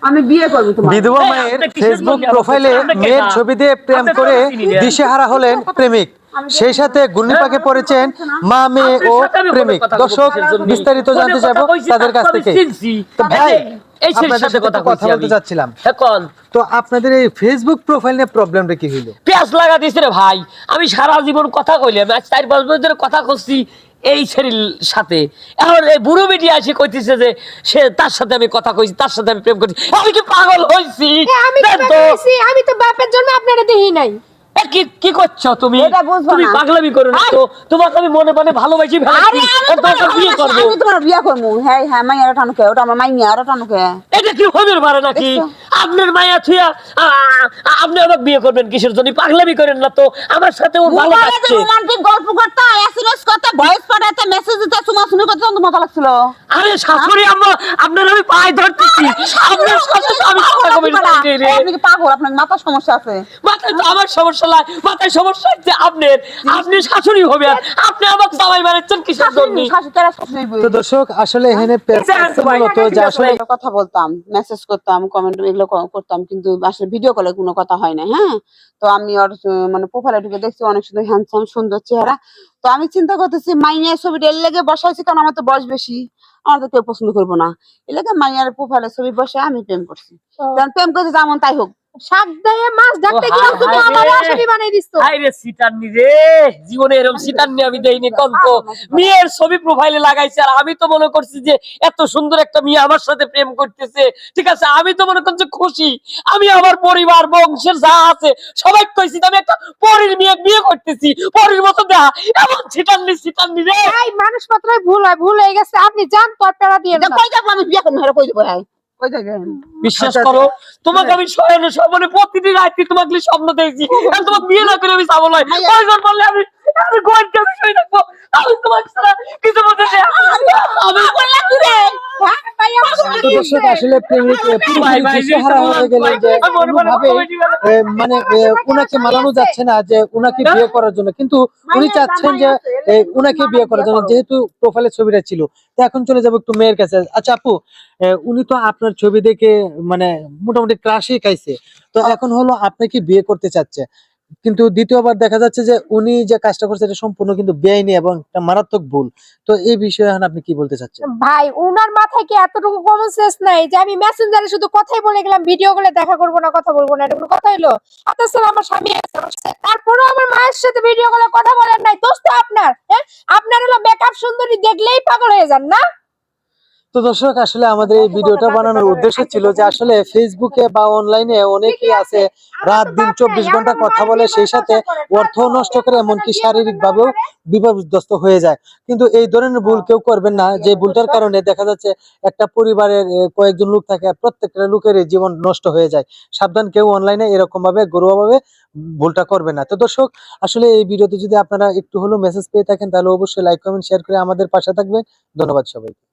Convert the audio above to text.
আমি বিয়ে করব তোমার। বিধবা মায়ের ফেসবুক প্রোফাইলে মেয়ের ছবি দিয়ে প্রেম করে দিশেহারা হলেন প্রেমিক, সেই সাথে ঘূর্ণিপাকে পড়েছেন মা, মেয়ে ও প্রেমিক। দর্শক, বিস্তারিত জানতে চাইবো তাদের কাছ থেকে। তো ভাই, আপনাদের সাথে কথা বলতে চাচ্ছিলাম, তো আপনাদের এই ফেসবুক প্রোফাইল নিয়ে প্রবলেমটা কি হলো? পেঁয়াজ লাগা দিছে রে ভাই, আমি সারা জীবন কথা কইলাম, আজ 4-5 বছর ধরে কথা কইছি এই ছেলের সাথে। এখন এই বুড়ো বেটি আসে কইতেছে যে সে তার সাথে আমি কথা কইছি, তার সাথে আমি প্রেম করছি। আমি কি পাগল হইছি? আমি তো বাপের জন্য আপনারা দেখি নাই। কি কি করছো তুমি? এটা বুঝবো তুমি না। পাগলামি করো না তো, তোমাকে আমি মনে মনে ভালোবাসি ফেলেছি, তোমাকে বিয়ে করব। আমি তোমার বিয়ে করব। হ্যাঁ হ্যাঁ, মাইয়ার টানুকে, ওটা আমার মাইয়ার টানুকে। এটা কি হবের পারে নাকি? আপনার মায়া থুয়া আপনি আমাকে বিয়ে করবেন কিসের জন্য? পাগলামি করেন না তো, আমার সাথে ওর ভালো লাগছে। রোমান্টিক গল্প করতে, এসএমএস করতে, ভয়েস পাঠাতে, মেসেজ দিতে, চুমাচুমি করতে তো মজা লাগছিল। আরে শাশুড়ি আম্মা, আপনার আমি পায়ে ধরতেছি, আপনার সাথে আমি কথা কই না। আপনি কি পাগল? আপনার মাথার সমস্যা আছে। মাথায় তো আমার সমস্যা নাই, মাথায় সমস্যা হচ্ছে আপনার। আপনি শাশুড়ি হবেন, আপনি আমাকে জামাই বানাচ্ছেন কিসের জন্য? তো দর্শক, আসলে এখানে মূলত যে আসলে কথা বলতাম, মেসেজ করতাম, কমেন্ট এগুলো করতাম, কিন্তু আসলে ভিডিও কলে কোনো কথা হয় না। হ্যাঁ, তো আমি ওর মানে প্রোফাইলে ঢুকে দেখছি অনেক সুন্দর, হ্যান্ডসাম, সুন্দর চেহারা। তো আমি চিন্তা করতেছি মাইয়ার ছবিটা এর লেগে বসাইছি, কারণ আমার তো বয়স বেশি, আমার তো কেউ পছন্দ করবো না। এর লেগে মাইয়ার প্রোফাইলে ছবি বসে আমি প্রেম করছি। কারণ প্রেম করতে যেমন তাই হোক। সাবধানে মাছ ঢাকতে গিয়ে তুমি আমার আসামি বানাই দিছো। হাই রে সিটান্নি রে, জীবনে এরকম সিটান্নি আমি দেইনি। কন্ত মেয়ের ছবি প্রোফাইলে লাগাইছে, আর আমি তো মনে করছি যে এত সুন্দর একটা মেয়ে আমার সাথে প্রেম করতেছে। ঠিক আছে, আমি তো মনে করছি খুশি। আমি আমার পরিবার বংশের যা আছে সবাই কইছি আমি একটা পরীর মেয়ে বিয়ে করতেছি, পরীর মতো দেখা। এমন সিটান্নি রে। এই মানুষ মাত্রই ভুল হয়, ভুল হয়ে গেছে। আপনি জান তো পেড়া দিয়ে না। কই যাবো আমি বিয়ে করবো? কই যাবো? হ্যাঁ, কই যাবেন? বিশ্বাস করো, তোমাকে আমি শয়নে স্বপ্নে প্রতিদিন রাতে তোমাকে স্বপ্ন দেখছি। আর তোমাকে বিয়ে না করে আমি যাবো না। প্রয়োজন পড়লে আমি গোয়েন্দা বিষয় রাখবো। আমি তোমার ছাড়া কিছু বলতে চাই তো দর্শক, আসলে প্রেমিক পুরোপুরি দিশেহারা হয়ে গেলেন যে কোনোভাবে মানে উনাকে মানানো যাচ্ছে না যে উনাকে বিয়ে করার জন্য, কিন্তু উনি চাচ্ছেন যে উনাকে বিয়ে করার জন্য, যেহেতু প্রোফাইলের ছবিটা ছিল। তো এখন চলে যাবো একটু মেয়ের কাছে। আচ্ছা আপু, উনি তো আপনার ছবি দেখে মানে মোটামুটি ক্রাশই খাইছে, তো এখন হলো আপনাকে বিয়ে করতে চাচ্ছে, কিন্তু দ্বিতীয়বার দেখা যাচ্ছে যে উনি যে কাজটা করছে এটা সম্পূর্ণ কিন্তু বেআইনি এবং একটা মারাত্মক ভুল। তো এই বিষয়ে এখন আপনি কি বলতে চাচ্ছেন? ভাই, উনার মাথায় কি এতটুকু কমন সেন্স নাই যে আমি মেসেঞ্জারে শুধু কথাই বলে গেলাম, ভিডিও করে দেখা করবো না, কথা বলবো না? এটা কোনো কথা হইলো? তাছাড়া আমার স্বামী আছে, তারপরেও আমার মায়ের সাথে ভিডিও করে কথা বলেন নাই। দোষ তো আপনার। হ্যাঁ, আপনার হলো মেকআপ সুন্দরী দেখলেই পাগল হয়ে যান না? তো দর্শক, আসলে আমাদের এই ভিডিওটা বানানোর উদ্দেশ্য ছিল যে আসলে ফেসবুকে বা অনলাইনে অনেকেই আছে রাত দিন 24 ঘন্টা কথা বলে, সেই সাথে অর্থ নষ্ট করে, এমনকি শারীরিক ভাবেও বিপর্যস্ত হয়ে যায়। কিন্তু এই ধরনের ভুল কেউ করবেন না, যে ভুলটার কারণে দেখা যাচ্ছে একটা পরিবারের কয়েকজন লোক থাকে, প্রত্যেকটা লোকের জীবন নষ্ট হয়ে যায়। সাবধান, কেউ অনলাইনে এরকম ভাবে ঘরোয়া ভাবে ভুলটা করবে না। তো দর্শক, আসলে এই ভিডিওতে যদি আপনারা একটু হলেও মেসেজ পেয়ে থাকেন, তাহলে অবশ্যই লাইক, কমেন্ট, শেয়ার করে আমাদের পাশে থাকবেন। ধন্যবাদ সবাইকে।